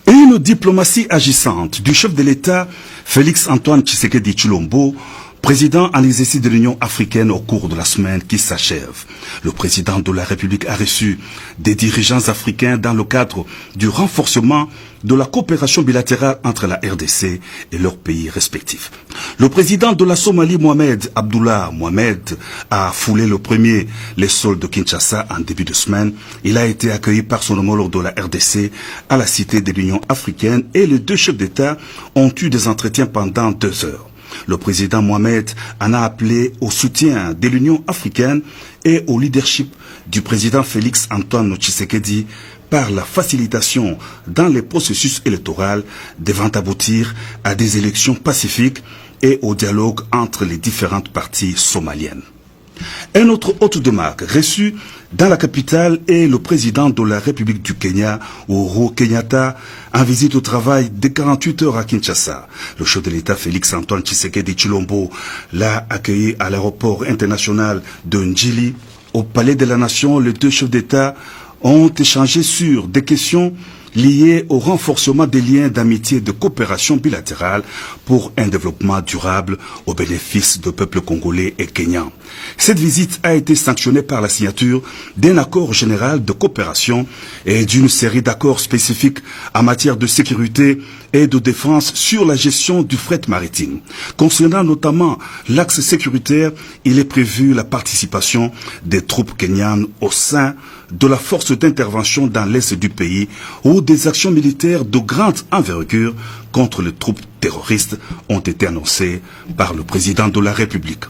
Une diplomatie agissante du chef de l'État Félix Antoine Tshisekedi Tshilombo, président en exercice de l'Union africaine au cours de la semaine qui s'achève. Le président de la République a reçu des dirigeants africains dans le cadre du renforcement de la coopération bilatérale entre la RDC et leurs pays respectifs. Le président de la Somalie, Mohamed Abdullah Mohamed, a foulé le premier les sols de Kinshasa en début de semaine. Il a été accueilli par son homologue de la RDC à la Cité de l'Union africaine et les deux chefs d'État ont eu des entretiens pendant 2 heures. Le président Mohamed en a appelé au soutien de l'Union africaine et au leadership du président Félix Antoine Tshisekedi par la facilitation dans les processus électoraux devant aboutir à des élections pacifiques et au dialogue entre les différentes parties somaliennes. Un autre hôte de marque reçu dans la capitale est le président de la République du Kenya, Uhuru Kenyatta, en visite au travail de 48 heures à Kinshasa. Le chef de l'État Félix Antoine Tshisekedi Tshilombo l'a accueilli à l'aéroport international de Njili. Au Palais de la Nation, les deux chefs d'État ont échangé sur des questions liées au renforcement des liens d'amitié et de coopération bilatérale pour un développement durable au bénéfice du peuple congolais et kenyan. Cette visite a été sanctionnée par la signature d'un accord général de coopération et d'une série d'accords spécifiques en matière de sécurité et de défense sur la gestion du fret maritime. Concernant notamment l'axe sécuritaire, il est prévu la participation des troupes kenyanes au sein de la force d'intervention dans l'est du pays où des actions militaires de grande envergure contre les troupes terroristes ont été annoncées par le président de la République.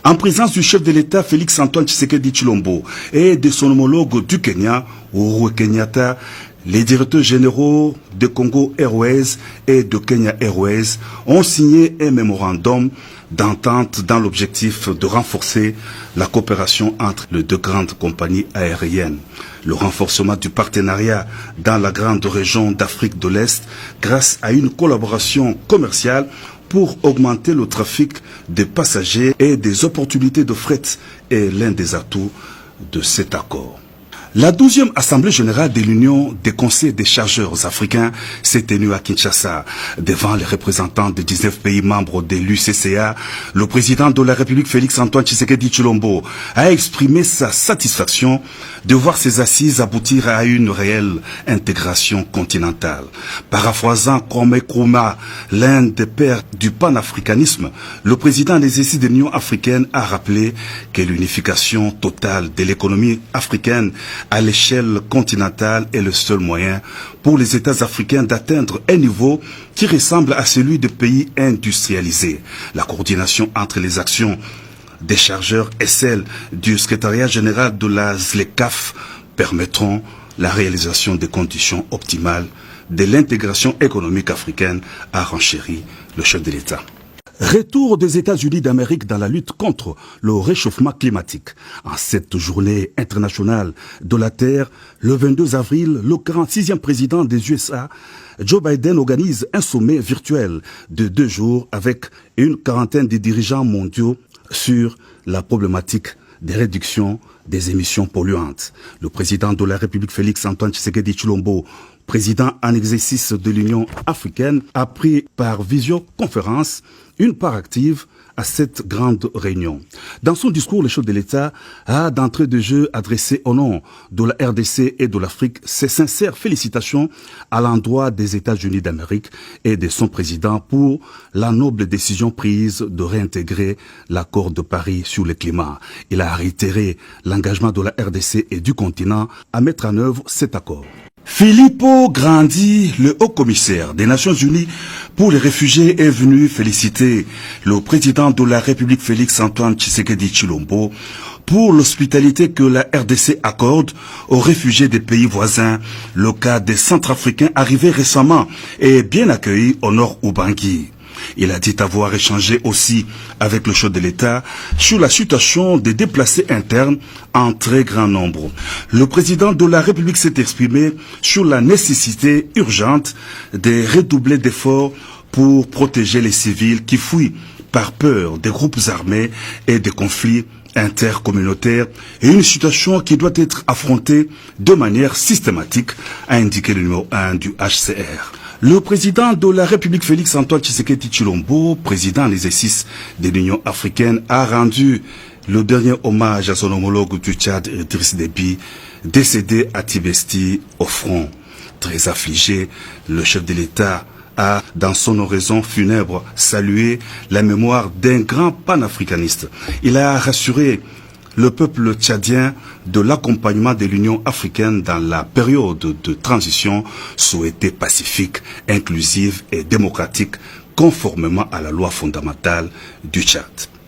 En présence du chef de l'État Félix Antoine Tshisekedi Tshilombo et de son homologue du Kenya, Uhuru Kenyatta, les directeurs généraux de Congo Airways et de Kenya Airways ont signé un mémorandum d'entente dans l'objectif de renforcer la coopération entre les deux grandes compagnies aériennes. Le renforcement du partenariat dans la grande région d'Afrique de l'Est grâce à une collaboration commerciale pour augmenter le trafic des passagers et des opportunités de fret est l'un des atouts de cet accord. La 12e Assemblée générale de l'Union des conseils des chargeurs africains s'est tenue à Kinshasa. Devant les représentants de 19 pays membres de l'UCCA, le président de la République Félix Antoine Tshisekedi Tshilombo a exprimé sa satisfaction de voir ces assises aboutir à une réelle intégration continentale. Paraphrasant Kwame Nkrumah, l'un des pères du panafricanisme, le président des exercices de l'Union africaine a rappelé que l'unification totale de l'économie africaine à l'échelle continentale est le seul moyen pour les États africains d'atteindre un niveau qui ressemble à celui des pays industrialisés. La coordination entre les actions des chargeurs et celle du secrétariat général de la ZLECAf permettront la réalisation des conditions optimales de l'intégration économique africaine, a renchéri le chef de l'État. Retour des États-Unis d'Amérique dans la lutte contre le réchauffement climatique. En cette journée internationale de la Terre, le 22 avril, le 46e président des USA, Joe Biden, organise un sommet virtuel de 2 jours avec une quarantaine de dirigeants mondiaux sur la problématique des réductions des émissions polluantes. Le président de la République Félix Antoine Tshisekedi Tshilombo, président en exercice de l'Union africaine, a pris par visioconférence une part active à cette grande réunion. Dans son discours, le chef de l'État a d'entrée de jeu adressé au nom de la RDC et de l'Afrique ses sincères félicitations à l'endroit des États-Unis d'Amérique et de son président pour la noble décision prise de réintégrer l'accord de Paris sur le climat. Il a réitéré l'engagement de la RDC et du continent à mettre en œuvre cet accord. Filippo Grandi, le haut-commissaire des Nations Unies pour les réfugiés, est venu féliciter le président de la République Félix Antoine Tshisekedi Tshilombo pour l'hospitalité que la RDC accorde aux réfugiés des pays voisins. Le cas des Centrafricains arrivés récemment est bien accueilli au nord Ubangui. Il a dit avoir échangé aussi avec le chef de l'État sur la situation des déplacés internes en très grand nombre. Le président de la République s'est exprimé sur la nécessité urgente de redoubler d'efforts pour protéger les civils qui fuient par peur des groupes armés et des conflits intercommunautaire et une situation qui doit être affrontée de manière systématique, a indiqué le numéro 1 du HCR. Le président de la République Félix Antoine Tshisekedi Tshilombo, président en exercice de l'Union africaine, a rendu le dernier hommage à son homologue du Tchad, Idriss Déby, décédé à Tibesti au front. Très affligé, le chef de l'État a, dans son oraison funèbre, salué la mémoire d'un grand panafricaniste. Il a rassuré le peuple tchadien de l'accompagnement de l'Union africaine dans la période de transition souhaitée pacifique, inclusive et démocratique, conformément à la loi fondamentale du Tchad.